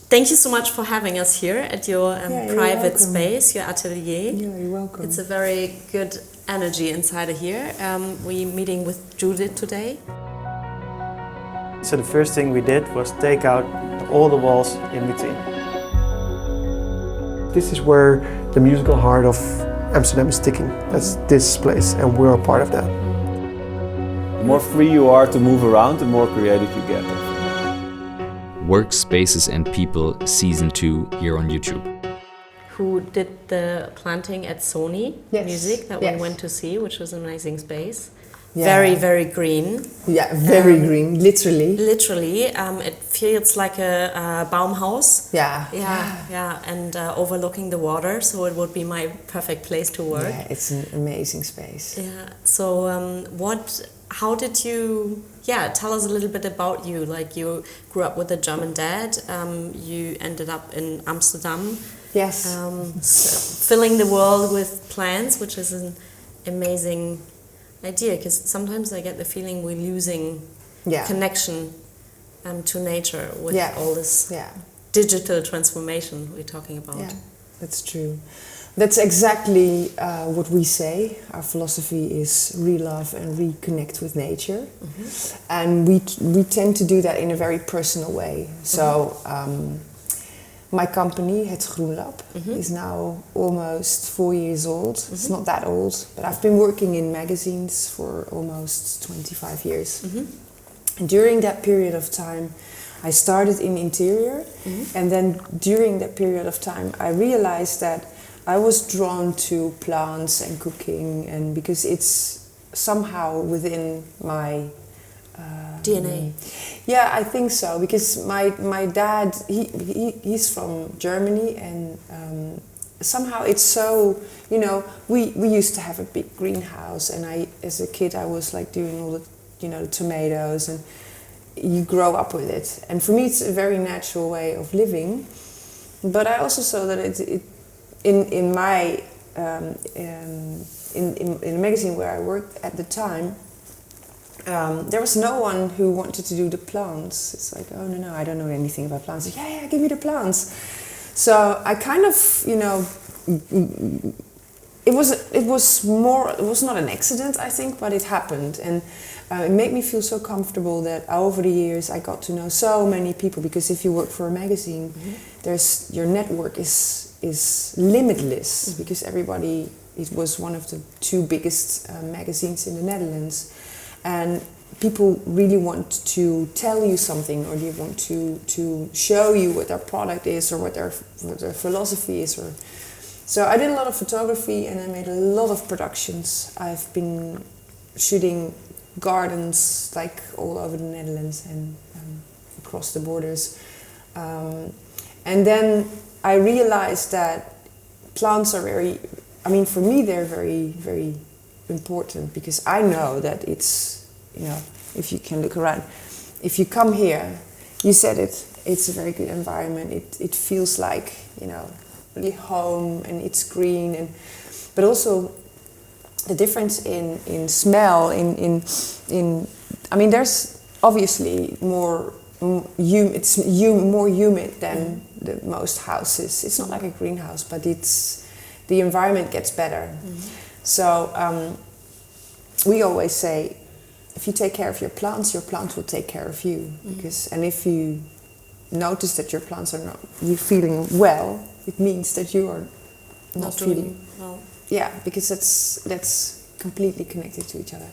Thank you so much for having us here at your private space, your atelier. Yeah, you're welcome. It's a very good energy inside of here. We're meeting with Judith today. So the first thing we did was take out all the walls in between. This is where the musical heart of Amsterdam is ticking. That's this place, and we're a part of that. The more free you are to move around, the more creative you get. Workspaces and People Season 2 here on YouTube. Who did the planting at Sony Music that we went to see, which was an amazing space. Yeah. Very, very green. Yeah, very green, literally. Literally, it feels like a Baumhaus. Yeah. And overlooking the water, so it would be my perfect place to work. Yeah, it's an amazing space. Yeah. So, how did you? Yeah, tell us a little bit about you. Like, you grew up with a German dad. You ended up in Amsterdam. Yes. Filling the world with plants, which is an amazing idea, because sometimes I get the feeling we're losing connection to nature with all this digital transformation we're talking about. Yeah, that's true. That's exactly what we say. Our philosophy is ReLove and reconnect with nature. Mm-hmm. And we tend to do that in a very personal way. So my company, Hetgroenlab, is now almost 4 years old. Mm-hmm. It's not that old, but I've been working in magazines for almost 25 years. Mm-hmm. And during that period of time, I started in interior, and then during that period of time, I realized that I was drawn to plants and cooking, and because it's somehow within my DNA. Yeah, I think so, because my dad, he's from Germany, and somehow it's so, we used to have a big greenhouse, and as a kid I was like doing all the, the tomatoes, and you grow up with it. And for me it's a very natural way of living, but I also saw that it in my in a magazine where I worked at the time, there was no one who wanted to do the plants. It's like, oh no, I don't know anything about plants. Like, yeah, give me the plants. So I kind of, it was not an accident, I think, but it happened, and it made me feel so comfortable that over the years I got to know so many people. Because if you work for a magazine, your network is limitless, because everybody. It was one of the 2 biggest magazines in the Netherlands. And people really want to tell you something, or they want to show you what their product is, or what their philosophy is. So I did a lot of photography, and I made a lot of productions. I've been shooting gardens like all over the Netherlands and across the borders. And then I realized that plants are for me they're very, very important, because I know that it's, if you can look around, if you come here, you said it's a very good environment. It feels like, really home, and it's green, but also the difference in smell, there's obviously more humid than the most houses. It's not like a greenhouse, but the environment gets better. So we always say, if you take care of your plants will take care of you. And if you notice that your plants are not feeling well, it means that you are not feeling well. Yeah, because that's completely connected to each other.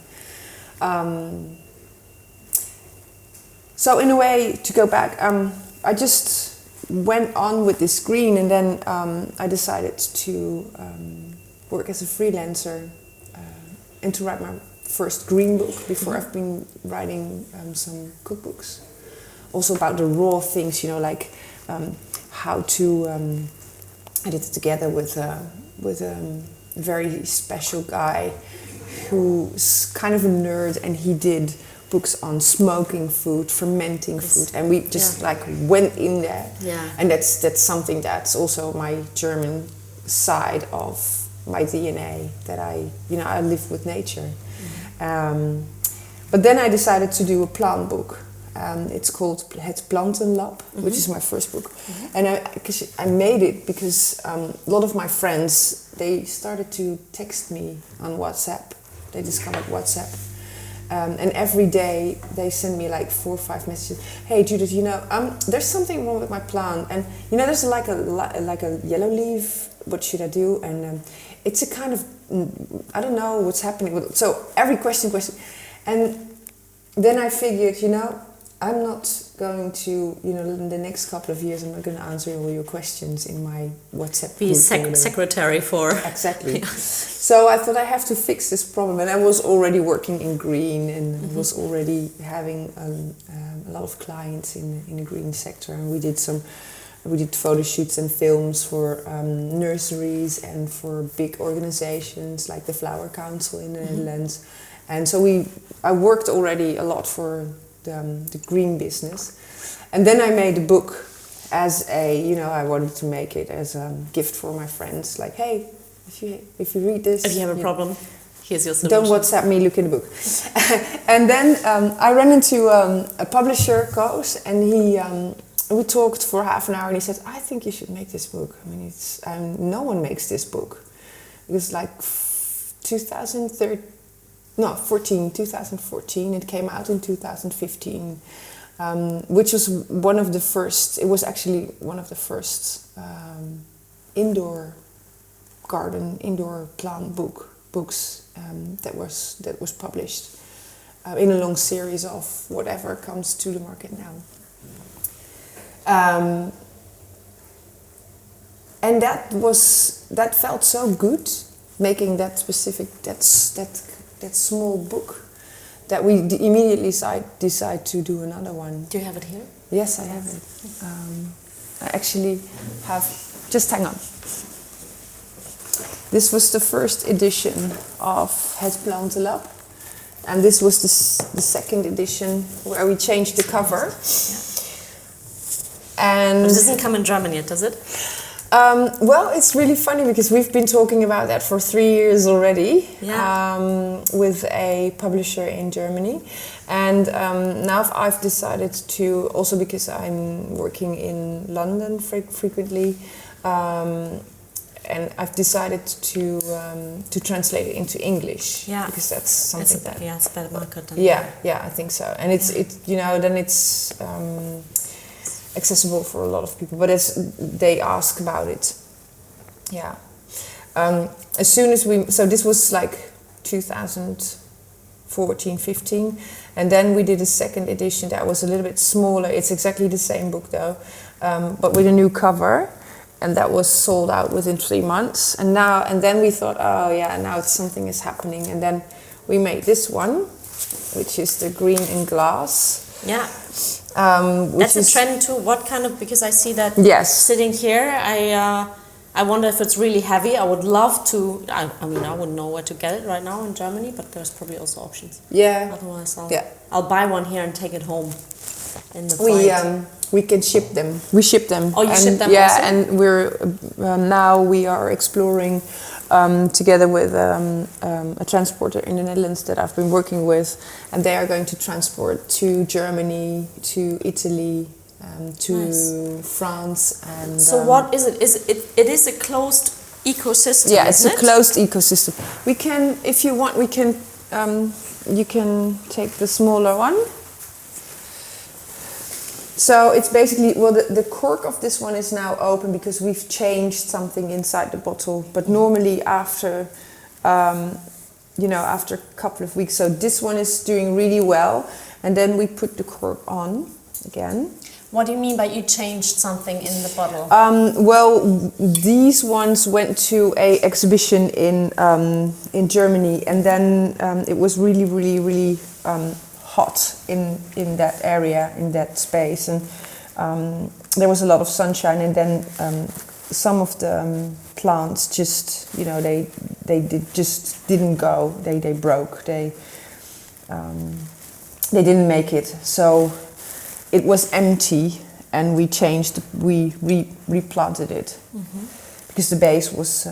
So in a way, to go back, I just went on with this green, and then I decided to work as a freelancer and to write my first green book. Before I've been writing some cookbooks, also about the raw things, like how to. I did it together with a very special guy who's kind of a nerd, and he did books on smoking food, fermenting food, and we just went in there. And that's something that's also my German side of my DNA, that I live with nature. But then I decided to do a plant book, It's called Hetgroenlab, which is my first book. And I made it because a lot of my friends, they started to text me on WhatsApp. They discovered WhatsApp. And every day they send me like 4 or 5 messages. Hey Judith, there's something wrong with my plant, and there's like a yellow leaf. What should I do? And it's a kind of I don't know what's happening. So every question, and then I figured, I'm not going to, in the next couple of years, I'm not going to answer all your questions in my WhatsApp. Be secretary for. Exactly. Yeah. So I thought I have to fix this problem, and I was already working in green, and was already having a lot of clients in the green sector, and we did photo shoots and films for nurseries and for big organizations like the Flower Council in the Netherlands, and so I worked already a lot for the green business, and then I made a book as I wanted to make it as a gift for my friends. Like, hey, if you read this, if you have a problem, here's your solution. Don't WhatsApp me, look in the book. And then I ran into a publisher, Koos, and we talked for half an hour, and he said, I think you should make this book. I mean, no one makes this book. It was like 2014, it came out in 2015, which was one of the first, it was actually one of the first indoor plant books that was published in a long series of whatever comes to the market now. And that felt so good, making that specific, that small book, that we immediately decide to do another one. Do you have it here? Yes, I have it. I actually have, just hang on. This was the first edition of Hetgroenlab, and this was the second edition where we changed the cover. Yeah. And it doesn't come in German yet, does it? Well, it's really funny because we've been talking about that for 3 years already, with a publisher in Germany, and now I've decided to, also because I'm working in London frequently, and I've decided to translate it into English, because that's something it's better market. I think so, and it's accessible for a lot of people, but they ask about it. As soon as so this was like 2014-15, and then we did a second edition that was a little bit smaller. It's exactly the same book though, but with a new cover, and that was sold out within 3 months. And then we thought, now something is happening, and then we made this one, which is the green in glass. Yeah. That's a trend too. What kind of, because I see that sitting here, I wonder if it's really heavy. I would love to, I wouldn't know where to get it right now in Germany, but there's probably also options. Yeah. Otherwise I'll buy one here and take it home in the flight. We can ship them. We ship them. Oh, you ship them also? Yeah, and we are exploring together with a transporter in the Netherlands that I've been working with, and they are going to transport to Germany, to Italy, to France, and. So what is it? It is a closed ecosystem. Yeah, it's a closed ecosystem. We can, if you want, you can take the smaller one. So it's basically, the cork of this one is now open because we've changed something inside the bottle. But normally after a couple of weeks, so this one is doing really well, and then we put the cork on again. What do you mean by you changed something in the bottle? These ones went to a exhibition in Germany, and then it was really, really, really hot in that area, in that space, and there was a lot of sunshine, and then some of the plants just, they didn't go, they broke, they didn't make it, so it was empty, and we replanted it, because the base was.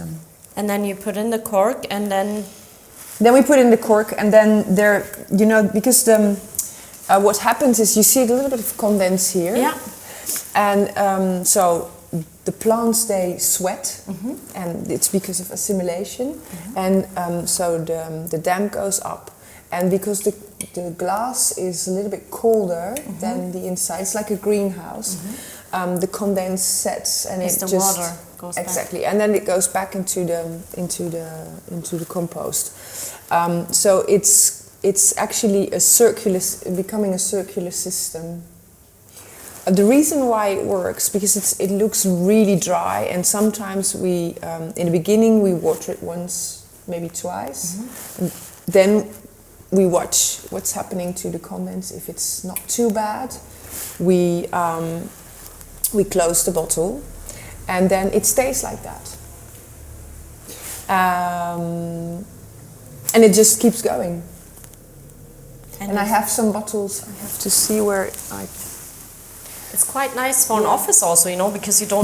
And then you put in the cork, and then. Then we put in the cork, and then because what happens is you see a little bit of condense here. Yeah. And so the plants, they sweat, and it's because of assimilation. And so the damp goes up. And because the glass is a little bit colder than the inside, it's like a greenhouse, the condense sets, and it's it the just water goes exactly, back. and then it goes back into the compost. So it's actually becoming a circular system. The reason why it works, because it looks really dry, and sometimes we in the beginning we water it once, maybe twice, and then we watch what's happening to the condense. If it's not too bad, we close the bottle, and then it stays like that. And it just keeps going. And I have some bottles. I have to see where It's quite nice for an office also, you know, because you don't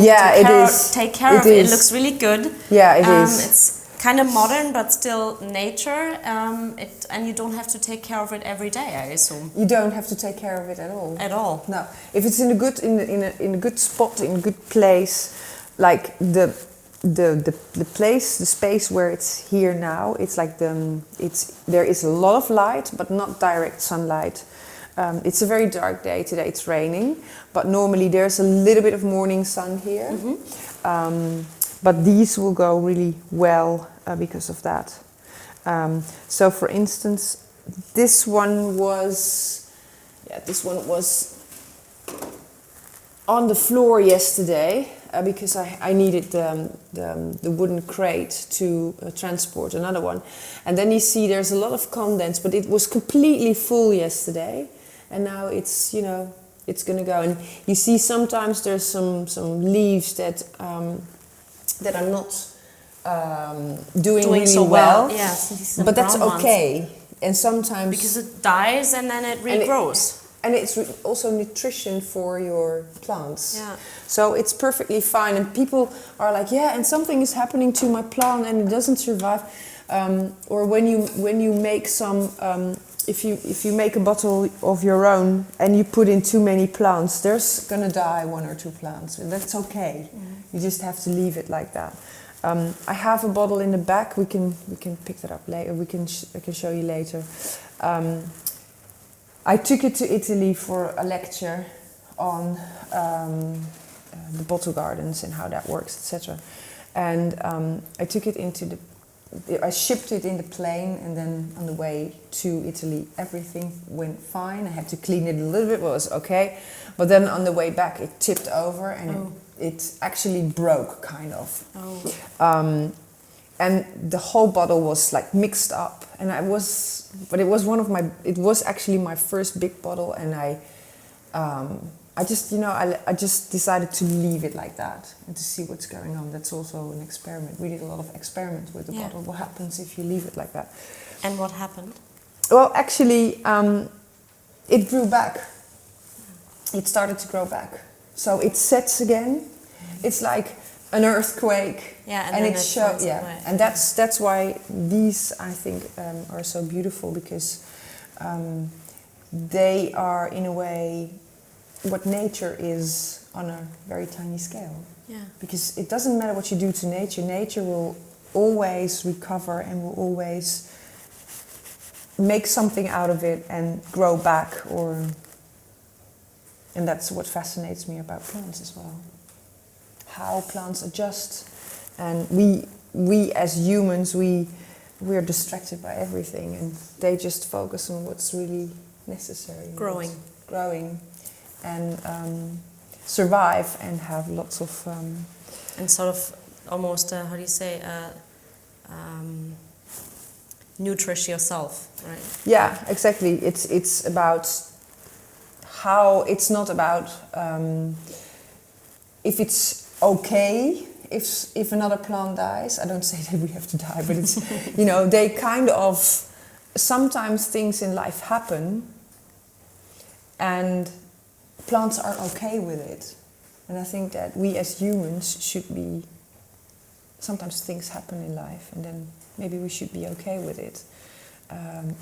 take care of it. It looks really good. Yeah, it is. It's kind of modern, but still nature. And you don't have to take care of it every day, I assume. You don't have to take care of it at all. At all. No. If it's in a good spot, in a good place, like the place, the space where it's here now, it's like there is a lot of light, but not direct sunlight. It's a very dark day today. It's raining, but normally there's a little bit of morning sun here. But these will go really well because of that. So, for instance, this one was on the floor yesterday because I needed the wooden crate to transport another one. And then you see there's a lot of condense, but it was completely full yesterday, and now it's it's gonna go. And you see sometimes there's some leaves that are not doing really so well. Yes, but that's okay. Ones. And sometimes because it dies and then it regrows. And it's also nutrition for your plants. Yeah. So it's perfectly fine. And people are like, yeah, and something is happening to my plant and it doesn't survive. Or when you make some, if you make a bottle of your own and you put in too many plants, there's gonna die 1 or 2 plants. And that's okay. You just have to leave it like that. I have a bottle in the back. We can pick that up later. I can show you later. I took it to Italy for a lecture on the bottle gardens and how that works, etc. And I took it I shipped it in the plane, and then on the way to Italy, everything went fine. I had to clean it a little bit, but it was okay. But then on the way back, it tipped over and it actually broke, kind of. And the whole bottle was like mixed up, and it was actually my first big bottle, and I just decided to leave it like that and to see what's going on. That's also an experiment. We did a lot of experiments with the bottle. What happens if you leave it like that? And what happened? Well, actually, it grew back. It started to grow back. So it sets again. It's like an earthquake. Yeah, and it shows. Yeah, away. And that's why these, I think, are so beautiful, because they are in a way what nature is on a very tiny scale. Yeah. Because it doesn't matter what you do to nature. Nature will always recover and will always make something out of it and grow back, and that's what fascinates me about plants as well. How plants adjust, and we as humans we are distracted by everything, and they just focus on what's really necessary. Growing, and survive and have lots of and sort of almost how do you say nourish yourself, right? Yeah, exactly. It's about how it's not about if it's okay if another plant dies. I don't say that we have to die, but it's they kind of, sometimes things in life happen and plants are okay with it. And I think that we as humans should be, sometimes things happen in life and then maybe we should be okay with it,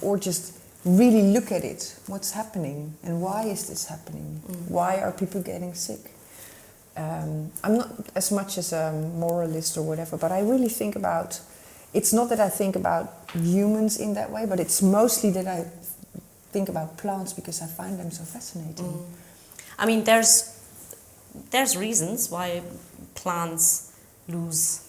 or just really look at it. What's happening and why is this happening? Why are people getting sick? I'm not as much as a moralist or whatever, but I really think about, it's not that I think about humans in that way, but it's mostly that I think about plants because I find them so fascinating. I mean, there's reasons why plants lose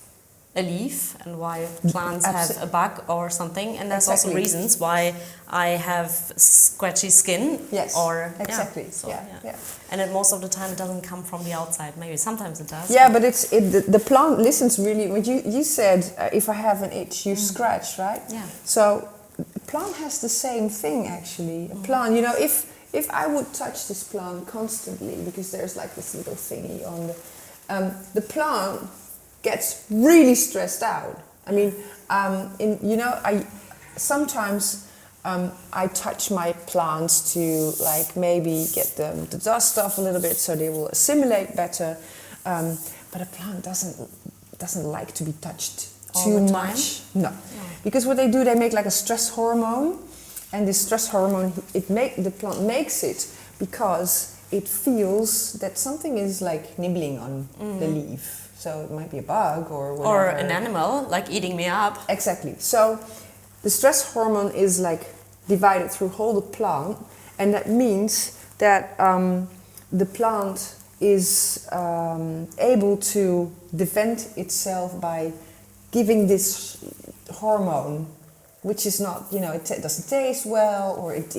a leaf and why plants have a bug or something, and there's also reasons why I have scratchy skin. Yes, or exactly. Yeah, so, Yeah. And it, most of the time it doesn't come from the outside. Maybe sometimes it does. Yeah, but the plant listens really. When you said if I have an itch, you scratch, right? Yeah. So a plant has the same thing actually. A plant, you know, if I would touch this plant constantly because there's like this little thingy on the plant gets really stressed out. I mean, I sometimes I touch my plants to like maybe get the dust off a little bit so they will assimilate better. But a plant doesn't like to be touched too much. No, because what they do, they make like a stress hormone, and this stress hormone the plant makes it because it feels that something is like nibbling on the leaf. So it might be a bug or whatever. Or an animal, like eating me up. Exactly. So the stress hormone is like divided through whole the plant, and that means that the plant is able to defend itself by giving this hormone, which is not, you know, it doesn't taste well, or it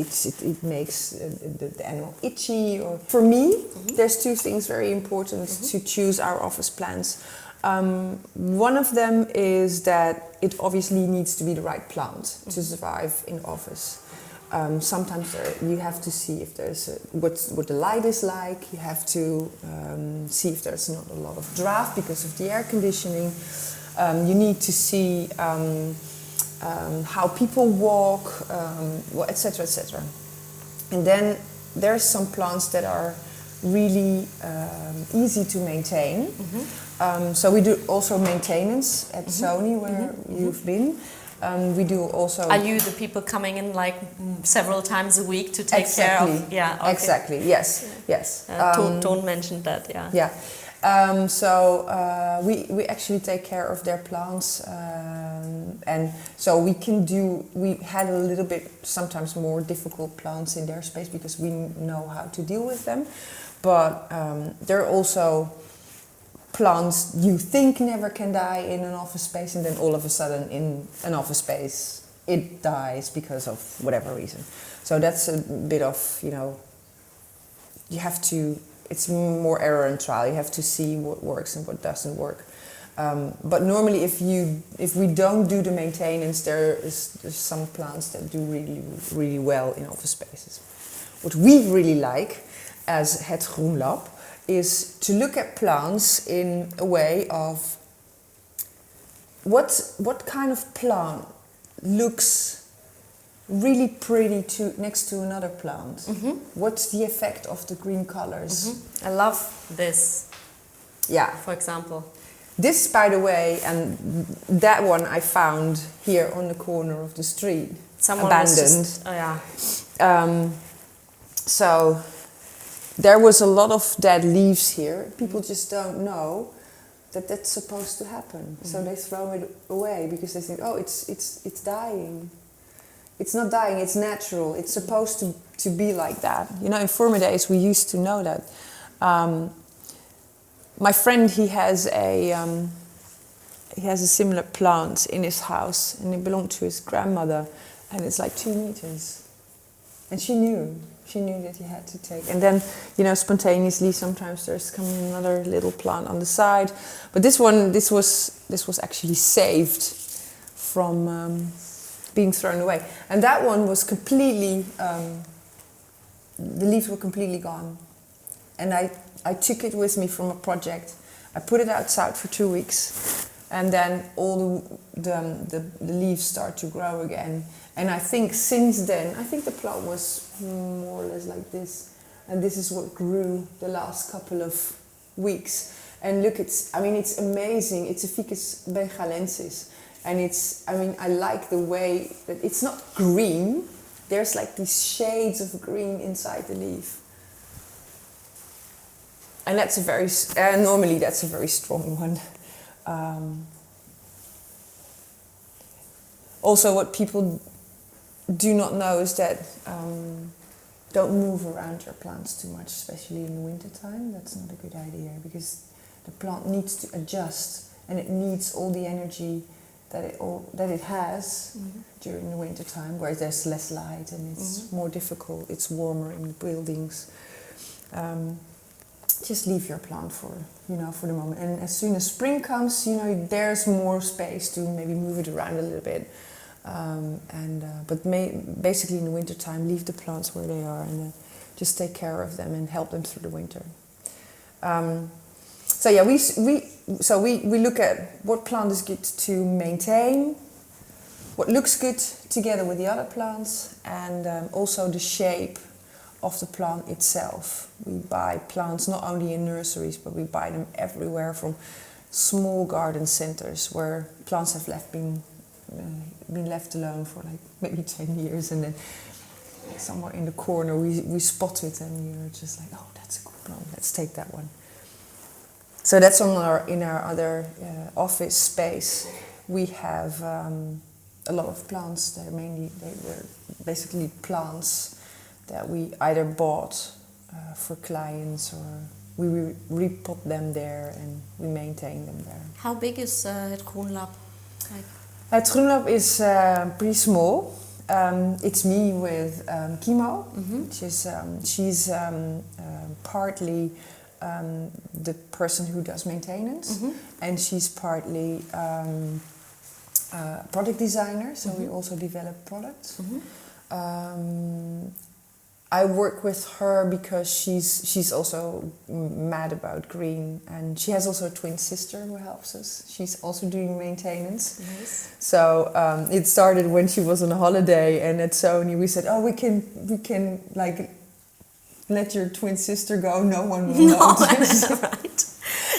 makes the animal itchy. Or for me, there's two things very important to choose our office plants. One of them is that it obviously needs to be the right plant to survive in office. Sometimes you have to see if there's what the light is like. You have to see if there's not a lot of draft because of the air conditioning. You need to see how people walk, etc., etc. And then there's some plants that are really easy to maintain. So we do also maintenance at Sony, where you've been. We do also. Are you the people coming in like several times a week to take care of? Yeah. Okay. Exactly. Yes. Yes. Don't mention that. Yeah. Yeah. We actually take care of their plants, and so we had a little bit sometimes more difficult plants in their space because we know how to deal with them, but there are also plants you think never can die in an office space, and then all of a sudden in an office space it dies because of whatever reason. So that's a bit of, you know, you have to. It's more error and trial. You have to see what works and what doesn't work. But normally, if we don't do the maintenance, there's some plants that do really, really well in office spaces. What we really like as Hetgroenlab is to look at plants in a way of what kind of plant looks really pretty next to another plant. What's the effect of the green colors? I love this. Yeah. For example. This, by the way, and that one I found here on the corner of the street. Someone abandoned. Was just, oh yeah. So there was a lot of dead leaves here. People just don't know that that's supposed to happen. So they throw it away because they think, oh, it's dying. It's not dying, it's natural. It's supposed to be like that. You know, in former days we used to know that. My friend, he has a similar plant in his house, and it belonged to his grandmother, and it's like 2 meters. And she knew that he had to take. And then, you know, spontaneously sometimes there's coming another little plant on the side. But this was actually saved from being thrown away, and that one was completely. The leaves were completely gone, and I took it with me from a project. I put it outside for 2 weeks, and then all the leaves start to grow again. And I think since then, I think the plant was more or less like this, and this is what grew the last couple of weeks. And look, it's amazing. It's a Ficus bengalensis. And I like the way that it's not green, there's like these shades of green inside the leaf. And that's normally that's a very strong one. Also, what people do not know is that don't move around your plants too much, especially in the winter time. That's not a good idea, because the plant needs to adjust, and it needs all the energy that it has during the winter time, where there's less light and it's more difficult. It's warmer in the buildings. Just leave your plant for the moment, and as soon as spring comes, there's more space to maybe move it around a little bit. Basically in the winter time, leave the plants where they are, and just take care of them and help them through the winter. We look at what plant is good to maintain, what looks good together with the other plants, and also the shape of the plant itself. We buy plants not only in nurseries, but we buy them everywhere, from small garden centers where plants have been left alone for like maybe 10 years, and then somewhere in the corner we spot it, and you're just like, oh, that's a good plant, let's take that one. So that's in our other office space. We have a lot of plants. They were basically plants that we either bought for clients, or we repot them there and we maintain them there. How big is Hetgroenlab? Hetgroenlab is pretty small. It's me with Kimo, which is she's partly the person who does maintenance, and she's partly product designer, so we also develop products. I work with her because she's also mad about green, and she has also a twin sister who helps us. She's also doing maintenance. Nice. So it started when she was on a holiday, and at Sony we said, oh, we can like let your twin sister go. No one will notice. Right.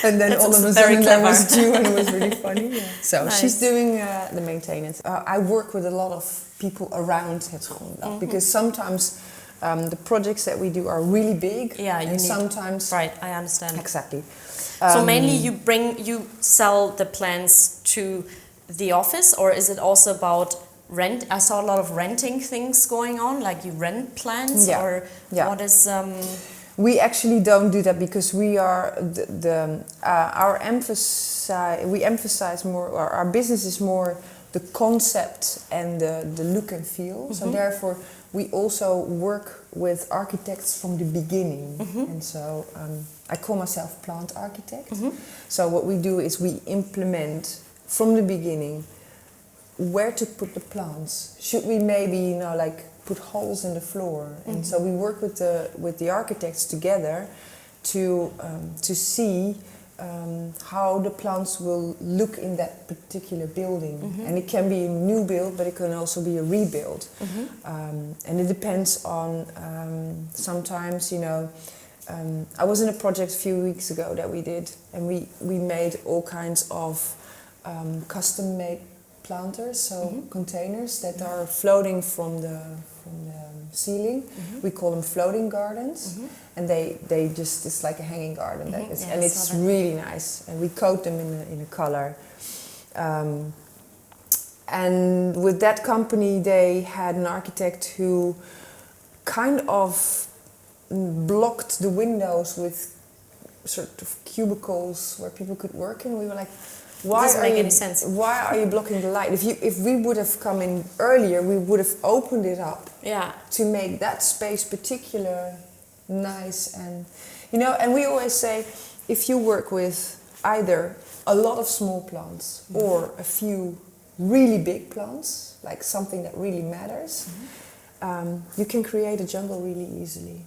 And then That's all of a very sudden clever. that was due, and it was really funny. Yeah. So Nice. she's doing the maintenance. I work with a lot of people around Hetgroenlab, because sometimes the projects that we do are really big. Yeah, and sometimes right. I understand. Exactly. So mainly you sell the plants to the office, or is it also about rent? I saw a lot of renting things going on, like you rent plants, or what is? We actually don't do that, because we are we emphasize more, or our business is more the concept and the look and feel. So therefore we also work with architects from the beginning. And so I call myself plant architect. So what we do is we implement from the beginning where to put the plants. Should we maybe put holes in the floor? And so we work with the architects together to see how the plants will look in that particular building. And it can be a new build, but it can also be a rebuild. And it depends on sometimes, I was in a project a few weeks ago that we did, and we made all kinds of custom-made planters, so containers that are floating from the ceiling. We call them floating gardens, and they just, it's like a hanging garden, and it's really nice, and we coat them in a color. And with that company, they had an architect who kind of blocked the windows with sort of cubicles where people could work in. We were like, why are you blocking the light? If we would have come in earlier, we would have opened it up to make that space particular nice. And and we always say, if you work with either a lot of small plants or a few really big plants, like something that really matters, you can create a jungle really easily.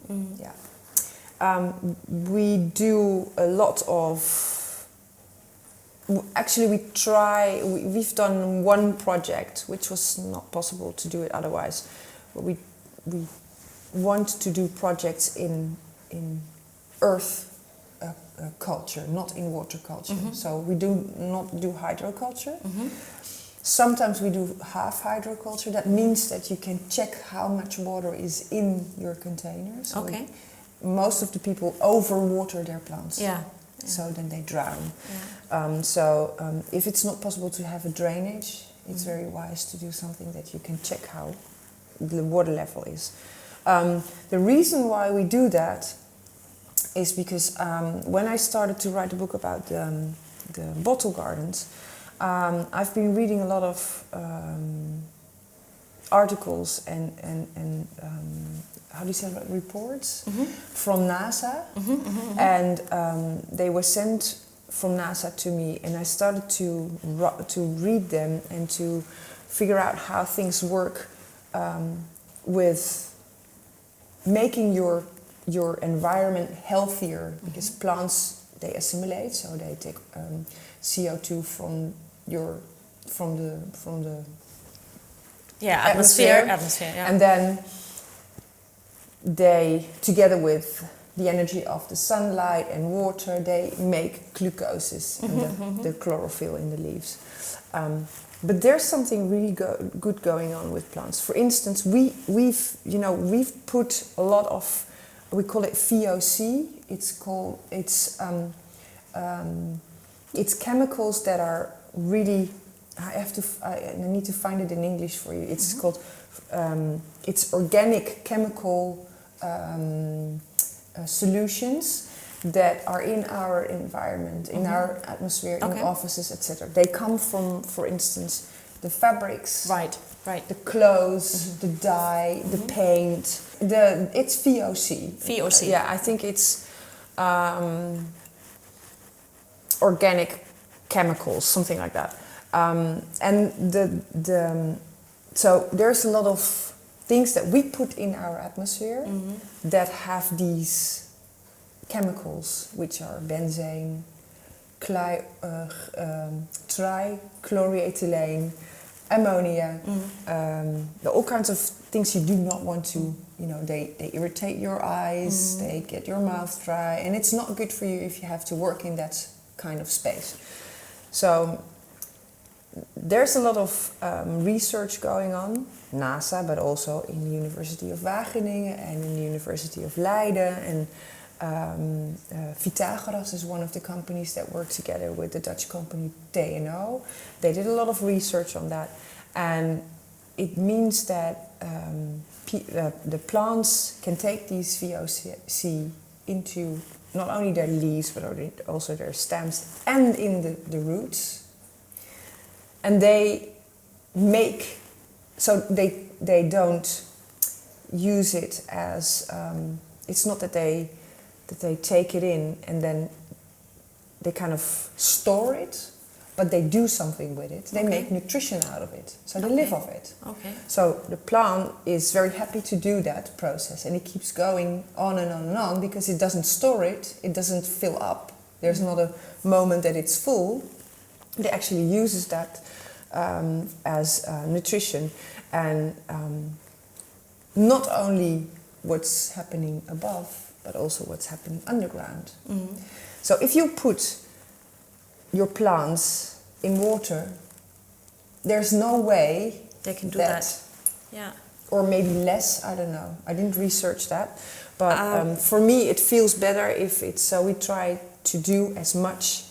We do a lot of. Actually, we've done one project, which was not possible to do it otherwise. But we want to do projects in earth culture, not in water culture. So we do not do hydroculture. Sometimes we do half hydroculture. That means that you can check how much water is in your container. So Okay. most of the people overwater their plants. Yeah. So then they drown. Yeah. If it's not possible to have a drainage, it's very wise to do something that you can check how the water level is. The reason why we do that is because when I started to write a book about the bottle gardens, I've been reading a lot of articles and how do you say that, reports from NASA, and they were sent from NASA to me, and I started to read them and to figure out how things work with making your environment healthier, because plants, they assimilate, so they take CO2 from the atmosphere, yeah. and then they, together with the energy of the sunlight and water, they make glucoses and the chlorophyll in the leaves. But there's something really good going on with plants. For instance, we've put a lot of, we call it VOC. It's chemicals that are really, I need to find it in English for you. It's called, it's organic chemical solutions that are in our environment, in our atmosphere, in offices, etc. They come from, for instance, the fabrics, Right. the clothes, the dye, the paint. It's VOC. VOC. Yeah, I think it's organic chemicals, something like that. So there's a lot of things that we put in our atmosphere that have these chemicals, which are benzene, trichloroethylene, ammonia, all kinds of things you do not want to, they irritate your eyes, they get your mouth dry, and it's not good for you if you have to work in that kind of space. So there's a lot of research going on, NASA, but also in the University of Wageningen and in the University of Leiden, and Vitageras is one of the companies that work together with the Dutch company TNO. They did a lot of research on that, and it means that the plants can take these VOC into not only their leaves but also their stems and in the roots, and they make, so they don't use it as it's not that they take it in and then they kind of store it, but they do something with it. They make nutrition out of it, so they live off it. Okay. So the plant is very happy to do that process, and it keeps going on and on and on because it doesn't store it, it doesn't fill up. There's not a moment that it's full. It actually uses that as nutrition, and not only what's happening above, but also what's happening underground. So if you put your plants in water, there's no way they can do that. Yeah. Or maybe less, I don't know. I didn't research that. But for me, it feels better if it's, so we try to do as much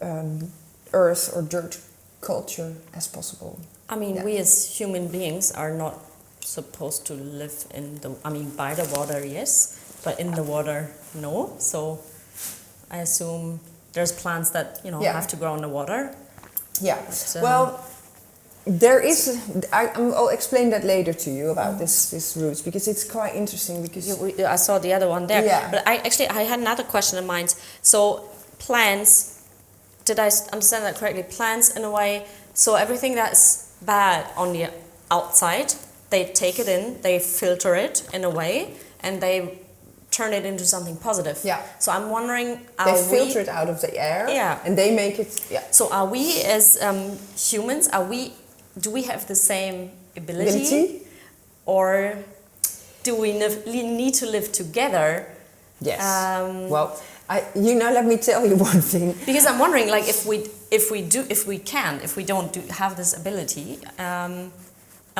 earth or dirt culture as possible. I mean, we as human beings are not supposed to live in the, by the water, yes, but in the water, no. So I assume there's plants that, have to grow in the water. Yeah, but, well, there is, I'll explain that later to you about this roots, because it's quite interesting, because I saw the other one there. Yeah. But I had another question in mind. So plants, did I understand that correctly? Plants, in a way, so everything that's bad on the outside, they take it in, they filter it in a way, and they turn it into something positive. Yeah. So I'm wondering, they filter it out of the air. Yeah. And they make it. Yeah. So are we as humans? Do we have the same ability? Or do we need to live together? Yes. Let me tell you one thing. Because I'm wondering, like, if we don't have this ability, and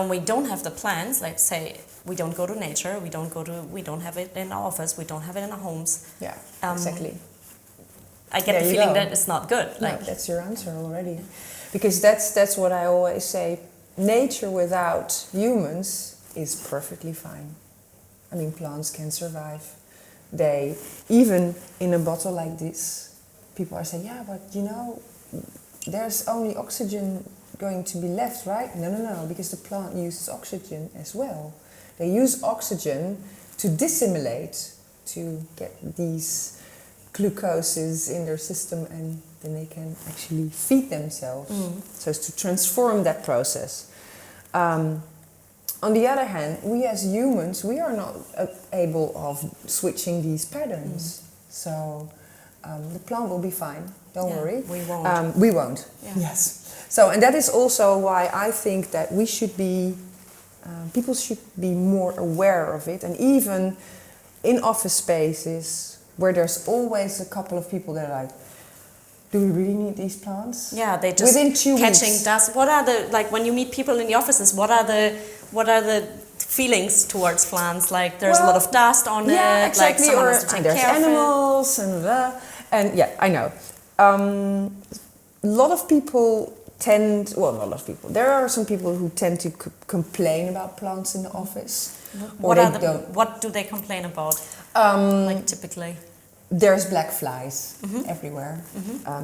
we don't have the plans, like say we don't go to nature, we don't have it in our office, we don't have it in our homes. Yeah, exactly. I get the feeling that it's not good. Like, no, that's your answer already. Because that's what I always say. Nature without humans is perfectly fine. I mean, plants can survive. They, even in a bottle like this, people are saying, yeah, but there's only oxygen going to be left, right? No, because the plant uses oxygen as well. They use oxygen to dissimulate, to get these glucoses in their system, and then they can actually feed themselves. So it's to transform that process. On the other hand, we as humans, we are not able of switching these patterns. So the plant will be fine. Don't worry. We won't. We won't. Yeah. Yes. So, and that is also why I think that we should be, people should be more aware of it. And even in office spaces where there's always a couple of people that are like, do we really need these plants? Yeah, they just within 2 catching weeks. dust. What are the, like, when you meet people in the offices, what are the feelings towards plants? Like, there's a lot of dust on it. Exactly. Like, someone has to take there's care animals of it. And yeah, I know. A lot of people tend, well, not a lot of people. There are some people who tend to complain about plants in the office. What do they complain about? Like, typically? There's black flies everywhere.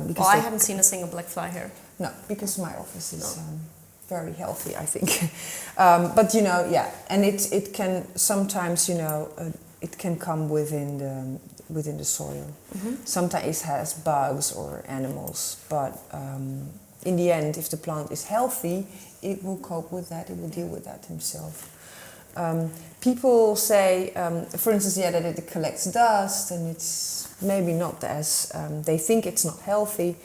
Because I haven't seen a single black fly here. No, because my office is very healthy, I think. But and it can sometimes, it can come within the soil. Sometimes it has bugs or animals, but in the end, if the plant is healthy, it will cope with that. It will deal with that himself. People say, for instance, that it collects dust, and it's maybe not as they think it's not healthy,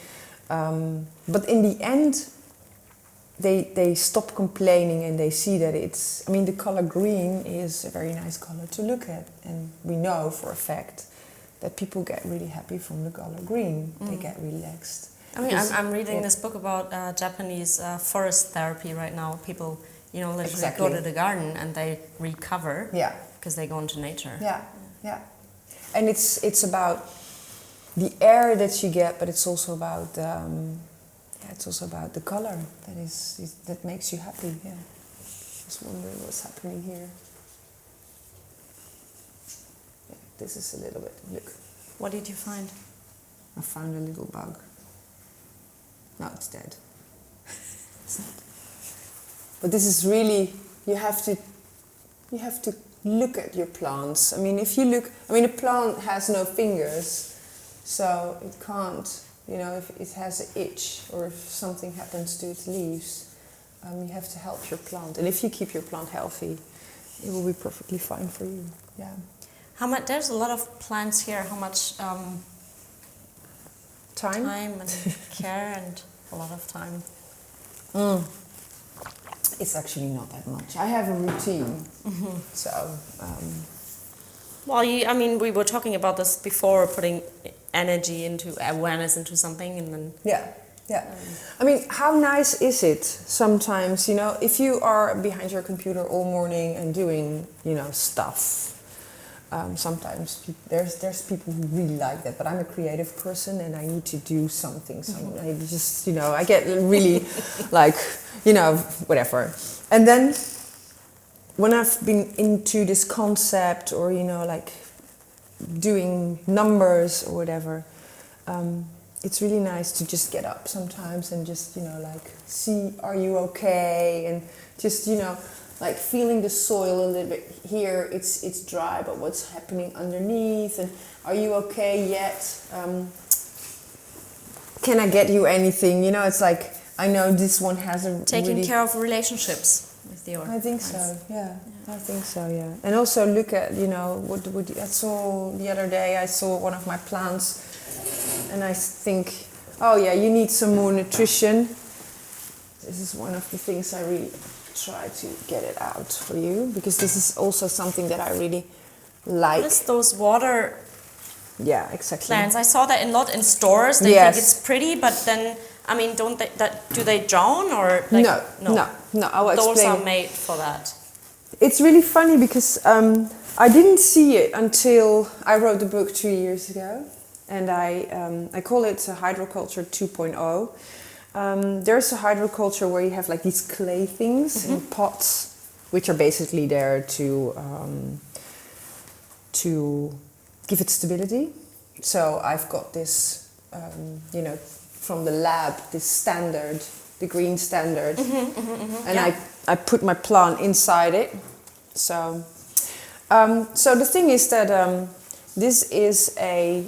but in the end, they stop complaining and they see that it's. I mean, the color green is a very nice color to look at, and we know for a fact that people get really happy from the color green. They get relaxed. I mean, I'm reading this book about Japanese forest therapy right now. People, literally go to the garden and they recover. Yeah. Because they go into nature. Yeah. And it's about the air that you get, but it's also about the color that makes you happy. Yeah. Just wondering what's happening here. Yeah, this is a little bit. Look. What did you find? I found a little bug. No, it's dead. It's not. But this is really, you have to look at your plants. I mean, a plant has no fingers, so it can't, if it has an itch or if something happens to its leaves, you have to help your plant. And if you keep your plant healthy, it will be perfectly fine for you. Yeah. There's a lot of plants here. How much time and care and a lot of time? It's actually not that much. I have a routine, so. Well, we were talking about this before, putting energy into awareness into something, and then. Yeah. I mean, how nice is it sometimes? If you are behind your computer all morning and doing, stuff. Sometimes there's people who really like that, but I'm a creative person and I need to do something. So I just, I get really like, whatever. And then when I've been into this concept or, like doing numbers or whatever, it's really nice to just get up sometimes and just, like see, are you okay? And just, like feeling the soil a little bit here, it's dry, but what's happening underneath, and are you okay yet? Can I get you anything? It's like, I know this one has a taking care of relationships with your I think so, yeah. I think so, yeah. And also look at, what I saw the other day, I saw one of my plants, and I think, oh yeah, you need some more nutrition. This is one of the things I really try to get it out for you, because this is also something that I really like. What is those water Yeah, exactly. Plants. I saw that a lot in stores. They think it's pretty, but then, I mean, don't they? Do they drown or like, no. I will Those explain. are made for that. It's really funny because I didn't see it until I wrote the book 2 years ago, and I call it Hydroculture 2.0. There's a hydroculture where you have like these clay things in pots, which are basically there to give it stability. So I've got this, from the lab, this standard, the green standard, and I put my plant inside it. So the thing is that this is a.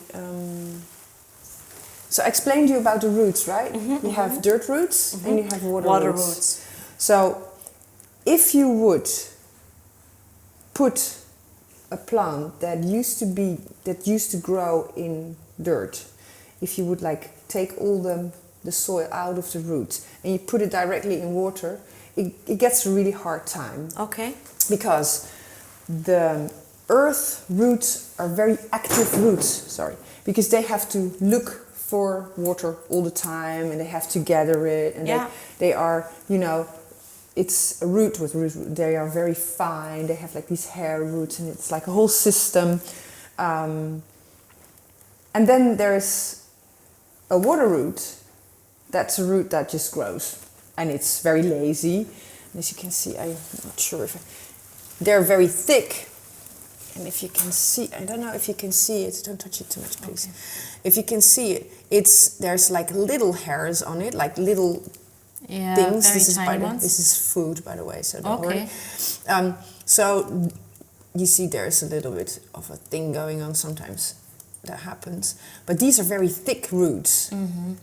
So I explained to you about the roots, right? You have dirt roots and you have water roots. So if you would put a plant that used to grow in dirt, if you would like take all the soil out of the roots and you put it directly in water, it gets a really hard time. Okay. Because the earth roots are very active roots, because they have to look for water all the time and they have to gather it, and they are, it's a root with roots. They are very fine. They have like these hair roots, and it's like a whole system. And then there's a water root. That's a root that just grows, and it's very lazy. And as you can see, I'm not sure if they're very thick. And if you can see, I don't know if you can see it. Don't touch it too much, please. Okay. If you can see it, there's like little hairs on it, like little things. This is food, by the way, so don't worry. So you see there's a little bit of a thing going on sometimes. That happens. But these are very thick roots.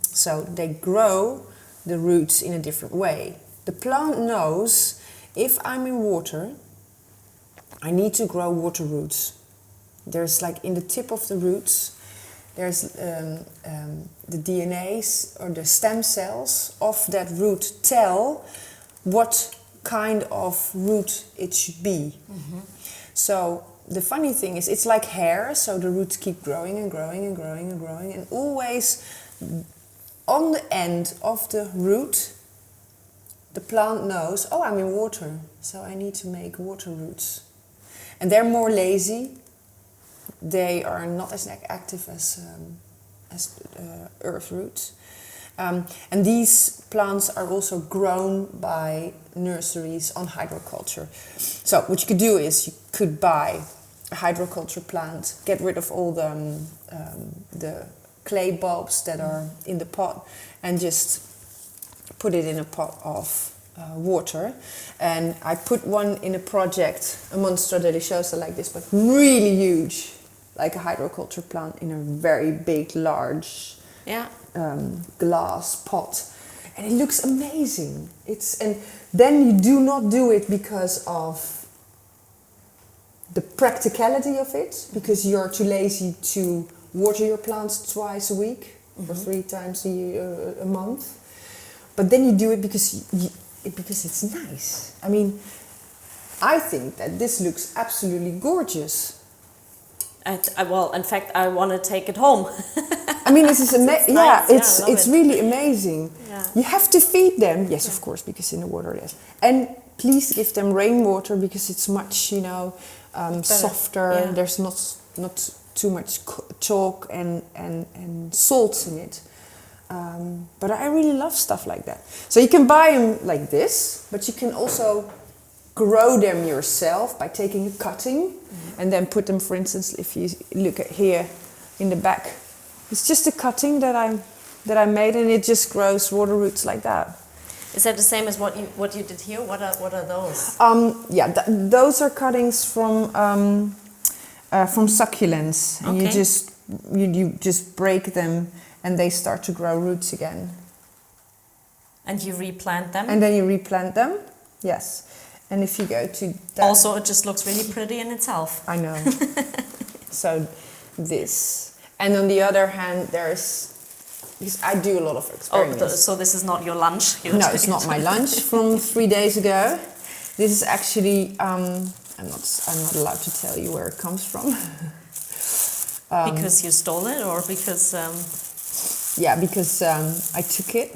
So they grow the roots in a different way. The plant knows if I'm in water, I need to grow water roots. There's like in the tip of the roots, there's the DNAs or the stem cells of that root tell what kind of root it should be. So the funny thing is, it's like hair, so the roots keep growing and growing and growing and growing, and always on the end of the root, the plant knows, oh, I'm in water, so I need to make water roots. And they're more lazy. They are not as active as earth roots. And these plants are also grown by nurseries on hydroculture. So what you could do is you could buy a hydroculture plant, get rid of all the clay bulbs that are in the pot, and just put it in a pot of water. And I put one in a project, a Monstera Deliciosa like this, but really huge, like a hydroculture plant in a very big, large glass pot, and it looks amazing. And then you do not do it because of the practicality of it, because you're too lazy to water your plants twice a week or 3 times a month. But then you do it because it's nice. I mean, I think that this looks absolutely gorgeous. Well, in fact, I want to take it home. I mean, this is amazing. Nice. It's really amazing. Yeah. You have to feed them, yes, of course, because in the water, yes. And please give them rainwater because it's much, softer. Yeah. There's not too much chalk and salt in it. But I really love stuff like that. So you can buy them like this, but you can also grow them yourself by taking a cutting and then put them, for instance, if you look at here in the back, it's just a cutting that I made, and it just grows water roots like that. Is that the same as what you did here? What are those? Those are cuttings from succulents. And you just break them, and they start to grow roots again. And you replant them? And then you replant them, yes. And if you go to that... Also, it just looks really pretty in itself. I know. So this. And on the other hand, because I do a lot of experiments. So this is not your lunch? No, it's not my lunch from 3 days ago. This is actually... I'm not allowed to tell you where it comes from. Because you stole it, or because? Yeah, because I took it.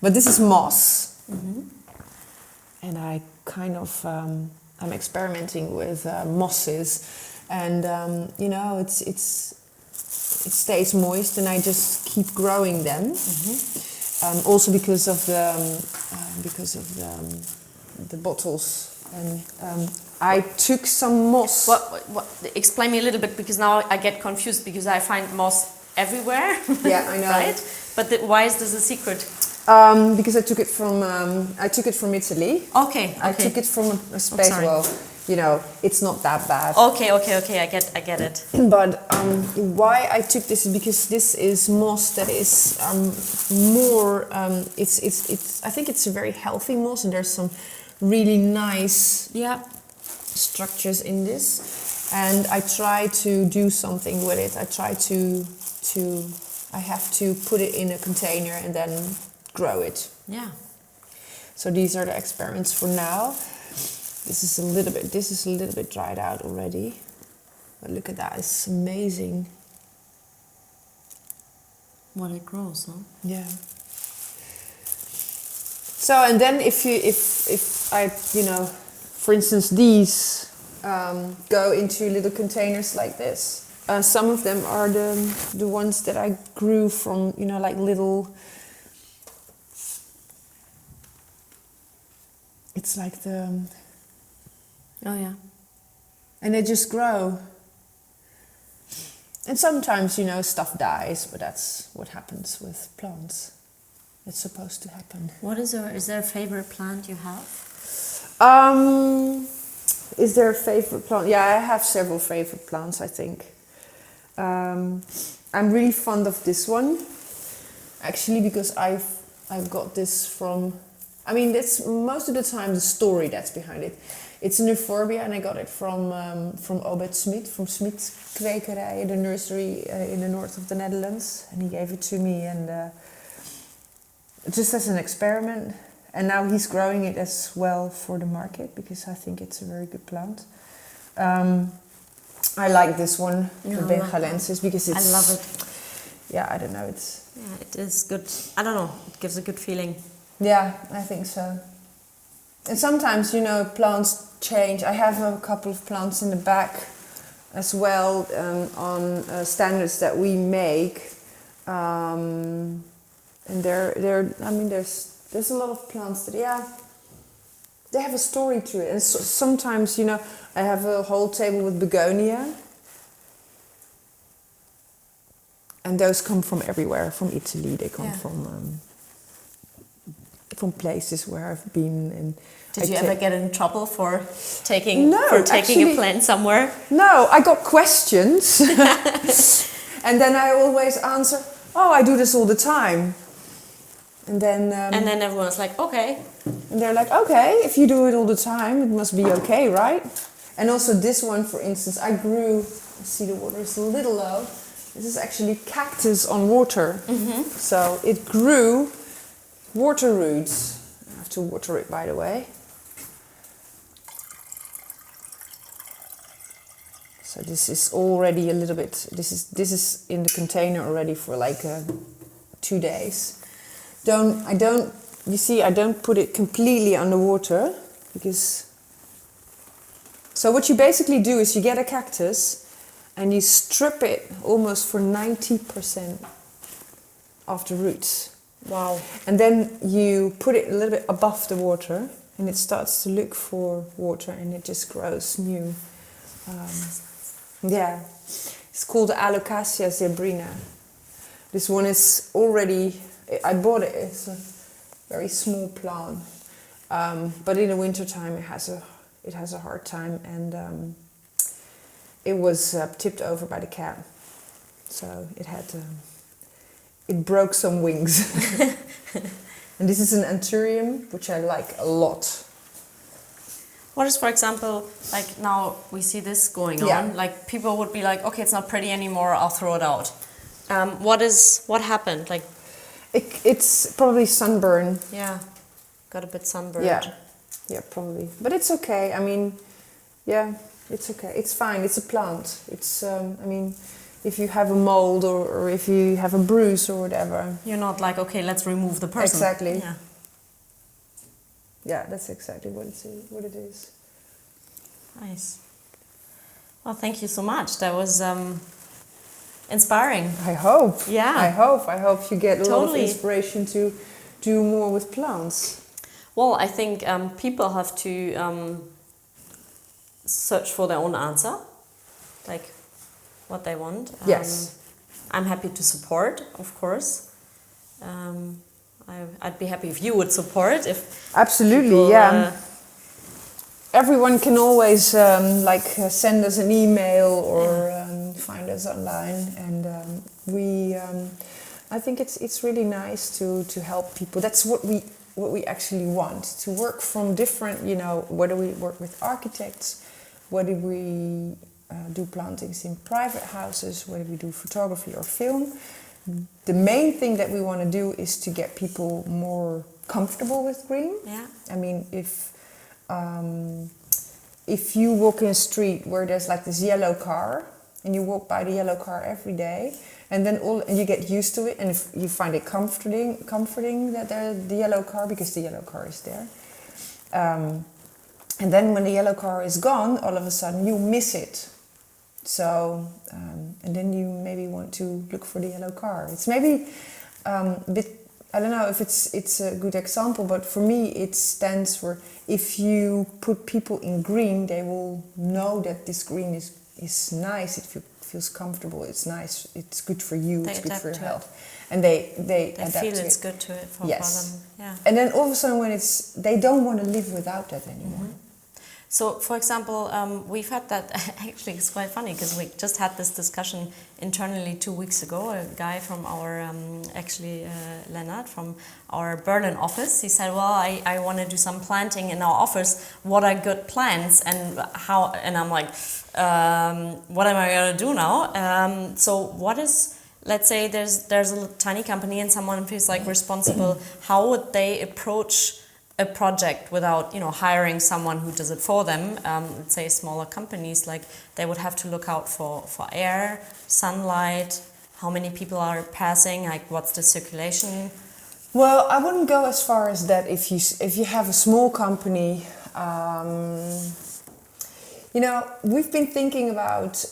But this is moss, and I kind of I'm experimenting with mosses, and you know it stays moist, and I just keep growing them. Also because of the bottles, and I took some moss. What? Explain me a little bit, because now I get confused, because I find moss everywhere. Yeah, I know. Right? But why is this a secret? Because I took it from Italy. Okay. I took it from a space. Well, you know, it's not that bad. Okay. I get it. But why I took this is because this is moss that is more. It's. I think it's a very healthy moss, and there's some really nice structures in this. And I try to do something with it. I try to. I have to put it in a container and then grow it. Yeah. So these are the experiments for now. This is a little bit dried out already. But look at that, it's amazing. What it grows, huh? Yeah. So, and then if I, you know, for instance, these go into little containers like this. Some of them are the ones that I grew from, you know, like little. It's like the. Oh yeah. And they just grow. And sometimes, you know, stuff dies, but that's what happens with plants. It's supposed to happen. Is there a favorite plant you have? Is there a favorite plant? Yeah, I have several favorite plants, I think. I'm really fond of this one, actually, because I've got this from. I mean, that's most of the time the story that's behind it. It's an euphorbia, and I got it from Obed Smit, from Smit Kwekerij, the nursery in the north of the Netherlands, and he gave it to me, and just as an experiment. And now he's growing it as well for the market, because I think it's a very good plant. I like this one, the Bengalensis, because it's. I love it. Yeah, I don't know. It's. Yeah, it is good. I don't know. It gives a good feeling. Yeah, I think so. And sometimes, you know, plants change. I have a couple of plants in the back as well on standards that we make, and they're. I mean, there's a lot of plants that they have a story to it. And so, sometimes, you know, I have a whole table with begonia, and those come from everywhere, from Italy. They come from places where I've been. And did you ever get in trouble for taking actually, a plant somewhere? No, I got questions, and then I always answer, "Oh, I do this all the time." And then everyone's like, okay. And they're like, okay, if you do it all the time, it must be okay, right? And also this one, for instance, I grew. See, the water is a little low. This is actually cactus on water. So it grew water roots. I have to water it, by the way. So this is already a little bit. This is in the container already for like 2 days. You see, I don't put it completely underwater, because. So what you basically do is you get a cactus, and you strip it almost for 90% of the roots. Wow. And then you put it a little bit above the water, and it starts to look for water, and it just grows new. It's called Alocasia zebrina. This one is already. I bought it. It's a very small plant, but in the wintertime it has a hard time, and it was tipped over by the cat, so it broke some wings. And this is an anthurium, which I like a lot. What is, for example, like now we see this going on, like people would be like, okay, it's not pretty anymore, I'll throw it out. What happened? Like, it's probably sunburn. Yeah, got a bit sunburned. Yeah, probably. But it's okay. I mean, yeah, it's okay. It's fine. It's a plant. It's. I mean, if you have a mold or if you have a bruise or whatever. You're not like, okay, let's remove the person. Exactly. Yeah. Yeah, that's exactly what it is. Nice. Well, thank you so much. That was inspiring. I hope. Yeah. I hope you get a lot of inspiration to do more with plants. Well, I think people have to search for their own answer, like what they want. Yes. I'm happy to support, of course. I'd be happy if you would support. If absolutely, people, yeah. Everyone can always send us an email or find us online, and I think it's really nice to help people. That's what we actually want, to work from different, whether we work with architects, whether we do plantings in private houses, whether we do photography or film. The main thing that we want to do is to get people more comfortable with green. Yeah. I mean, if you walk in a street where there's like this yellow car, and you walk by the yellow car every day, and then you get used to it, and if you find it comforting that the yellow car, because the yellow car is there. And then when the yellow car is gone, all of a sudden you miss it. So, and then you maybe want to look for the yellow car. It's maybe a bit, I don't know if it's a good example, but for me it stands for, if you put people in green, they will know that this green is nice, it feels comfortable, it's nice, it's good for you, it's good for your health. And they adapt feel to it's it. good to it for Yes. them. Yeah. And then all of a sudden when they don't want to live without that anymore. Mm-hmm. So, for example, we've had that, actually it's quite funny because we just had this discussion internally 2 weeks ago. A guy from our, Lennart from our Berlin office, he said, well, I want to do some planting in our office. What are good plants and how? And I'm like, what am I going to do now? So what is, let's say there's a tiny company and someone feels like responsible, how would they approach a project without hiring someone who does it for them? Let's say smaller companies, like they would have to look out for air, sunlight, how many people are passing, like what's the circulation? Well, I wouldn't go as far as that. If you have a small company, we've been thinking about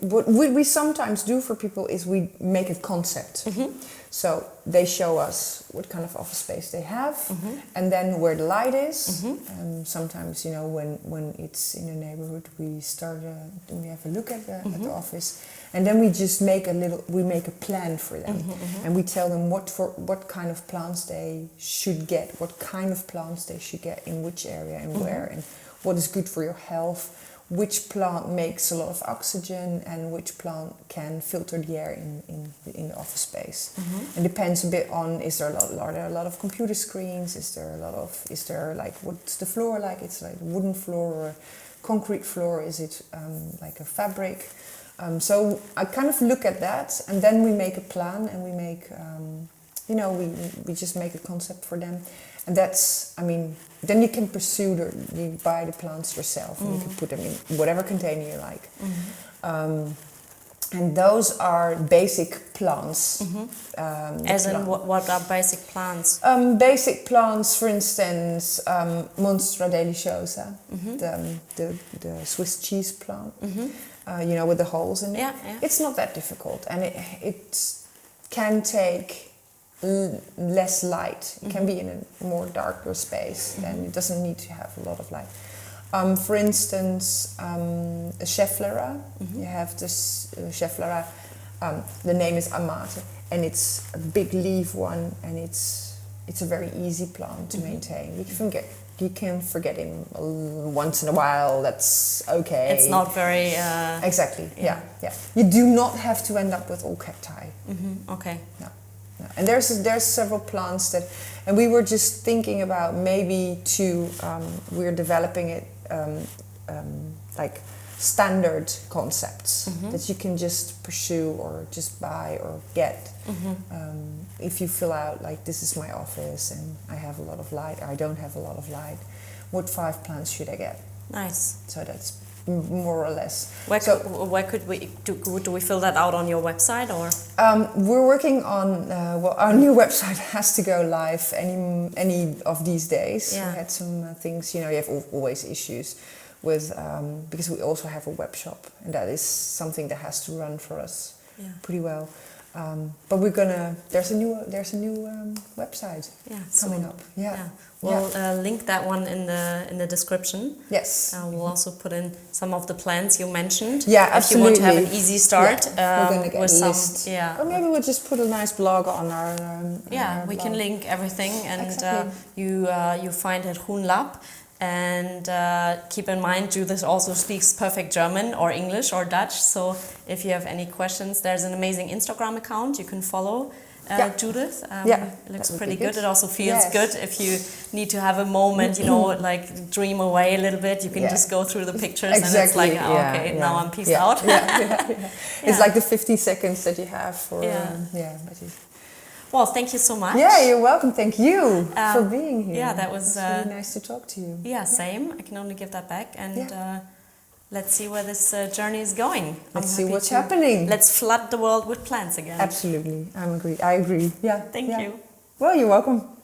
what we sometimes do for people is we make a concept. Mm-hmm. So they show us what kind of office space they have, mm-hmm. and then where the light is. Mm-hmm. Sometimes, when it's in a neighborhood, we have a look at the office, and then we just make a plan for them, mm-hmm. and we tell them what kind of plants they should get, what kind of plants they should get in which area and where, and what is good for your health. Which plant makes a lot of oxygen and which plant can filter the air in the office space. Mm-hmm. It depends a bit on, are there a lot of computer screens? Is there like, what's the floor like? It's like a wooden floor or a concrete floor? Is it like a fabric? So I kind of look at that, and then we make a plan, and we make, we just make a concept for them. And then you can you buy the plants yourself, and you can put them in whatever container you like. Mm-hmm. And those are basic plants. Mm-hmm. As in, what are basic plants? Basic plants, for instance, Monstra deliciosa, mm-hmm. the Swiss cheese plant, mm-hmm. With the holes in it. Yeah. It's not that difficult, and it can take less light. It can be in a more darker space, and it doesn't need to have a lot of light. For instance, a Schefflera. Mm-hmm. You have this Schefflera. The name is Amate, and it's a big leaf one, and it's a very easy plant to maintain. You can forget him once in a while. That's okay. It's not very exactly. Yeah. You do not have to end up with all cacti. Mm-hmm. Okay. No. And there's several plants and we were just thinking about maybe we're developing it like standard concepts, mm-hmm. that you can just pursue or just buy or get. Mm-hmm. If you fill out like, this is my office and I have a lot of light, or I don't have a lot of light, what 5 plants should I get? Nice. So that's more or less. Where could we do we fill that out on your website or? We're working on our new website has to go live any of these days. Yeah. We had some things, you have always issues with because we also have a web shop, and that is something that has to run for us pretty well. But there's a new website coming up. Yeah. We'll link that one in the description. Yes. We'll also put in some of the plans you mentioned. Yeah, absolutely. If you want to have an easy start, we're gonna get with a some, list. Or maybe we'll just put a nice blog on our. We can link everything, and exactly. you find Hetgroenlab. And keep in mind, Judith also speaks perfect German or English or Dutch. So if you have any questions, there's an amazing Instagram account you can follow. Judith, it looks pretty good. It also feels good if you need to have a moment, like dream away a little bit. You can just go through the pictures and it's like, now I'm peaced out. It's like the 50 seconds that you have for. Well, thank you so much. Yeah, you're welcome. Thank you for being here. Yeah, that was really nice to talk to you. Yeah, same. I can only give that back. And let's see where this journey is going. Let's see what's happening. Let's flood the world with plants again. Absolutely. I agree. Yeah. Thank you. Well, you're welcome.